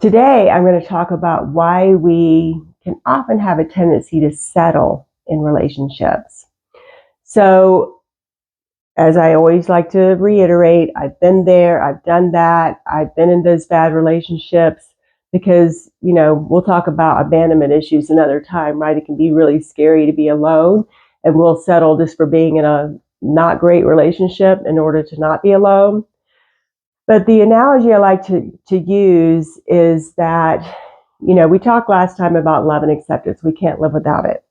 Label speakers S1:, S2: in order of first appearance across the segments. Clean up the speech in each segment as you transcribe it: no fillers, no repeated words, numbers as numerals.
S1: Today, I'm going to talk about why we can often have a tendency to settle in relationships. So, as I always like to reiterate, I've been there, I've done that, I've been in those bad relationships because, we'll talk about abandonment issues another time, right? It can be really scary to be alone, and we'll settle just for being in a not great relationship in order to not be alone. But the analogy I like to use is that, we talked last time about love and acceptance. We can't live without it.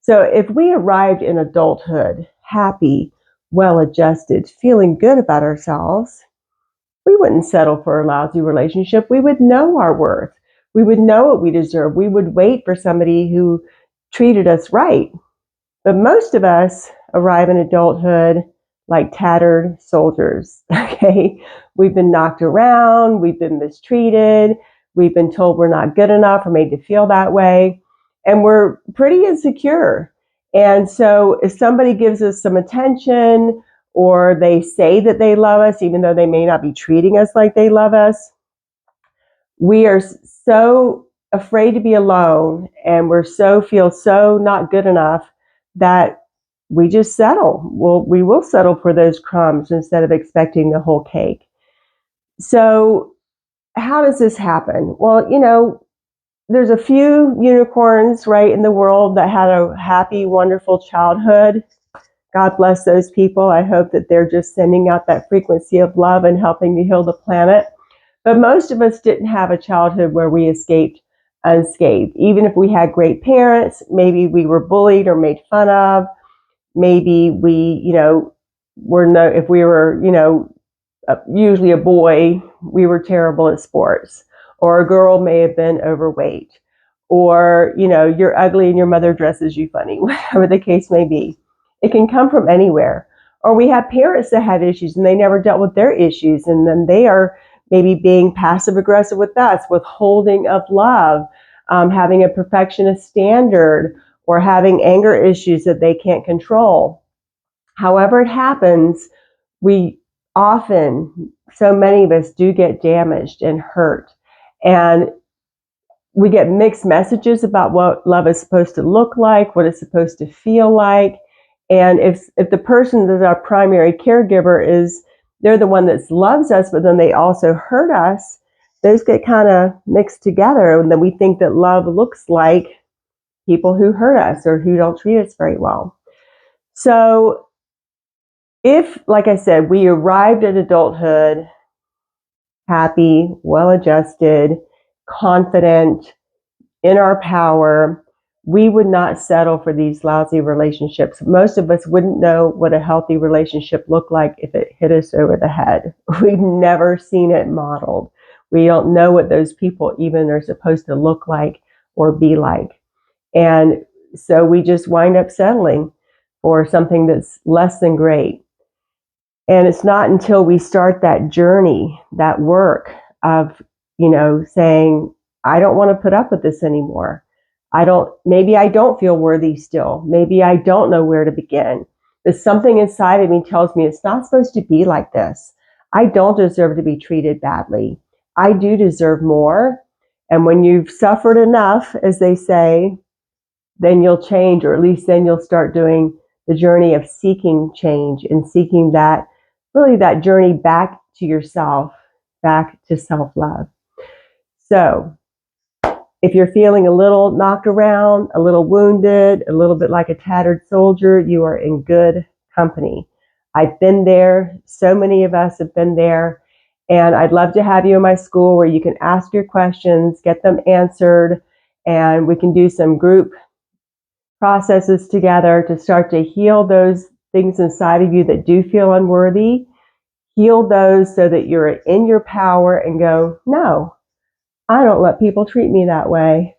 S1: So if we arrived in adulthood, happy, well-adjusted, feeling good about ourselves, we wouldn't settle for a lousy relationship. We would know our worth. We would know what we deserve. We would wait for somebody who treated us right. But most of us arrive in adulthood like tattered soldiers, okay? We've been knocked around, we've been mistreated, we've been told we're not good enough or made to feel that way, and we're pretty insecure. And so if somebody gives us some attention or they say that they love us, even though they may not be treating us like they love us, we are so afraid to be alone and feel so not good enough that we just settle. We will settle for those crumbs instead of expecting the whole cake. So how does this happen? Well, there's a few unicorns, right, in the world that had a happy, wonderful childhood. God bless those people. I hope that they're just sending out that frequency of love and helping to heal the planet. But most of us didn't have a childhood where we escaped unscathed. Even if we had great parents, maybe we were bullied or made fun of. Maybe we, if we were, usually a boy, we were terrible at sports, or a girl may have been overweight, or, you're ugly and your mother dresses you funny, whatever the case may be. It can come from anywhere. Or we have parents that had issues and they never dealt with their issues, and then they are maybe being passive aggressive with us, withholding of love, having a perfectionist standard, or having anger issues that they can't control. However it happens, we often, so many of us do get damaged and hurt. And we get mixed messages about what love is supposed to look like, what it's supposed to feel like. And if the person that's our primary caregiver they're the one that loves us, but then they also hurt us, those get kind of mixed together. And then we think that love looks like people who hurt us or who don't treat us very well. So if, like I said, we arrived at adulthood happy, well-adjusted, confident, in our power, we would not settle for these lousy relationships. Most of us wouldn't know what a healthy relationship looked like if it hit us over the head. We've never seen it modeled. We don't know what those people even are supposed to look like or be like. And so we just wind up settling for something that's less than great. And it's not until we start that journey, that work of, saying, I don't want to put up with this anymore. Maybe I don't feel worthy still. Maybe I don't know where to begin. But something inside of me tells me it's not supposed to be like this. I don't deserve to be treated badly. I do deserve more. And when you've suffered enough, as they say, then you'll change, or at least then you'll start doing the journey of seeking change and seeking that journey back to yourself, back to self-love. So if you're feeling a little knocked around, a little wounded, a little bit like a tattered soldier, you are in good company. I've been there. So many of us have been there. And I'd love to have you in my school where you can ask your questions, get them answered, and we can do some group processes together to start to heal those things inside of you that do feel unworthy. Heal those so that you're in your power and go, no, I don't let people treat me that way.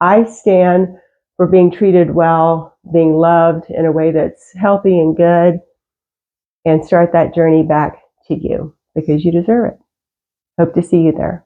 S1: I stand for being treated well, being loved in a way that's healthy and good, and start that journey back to you because you deserve it. Hope to see you there.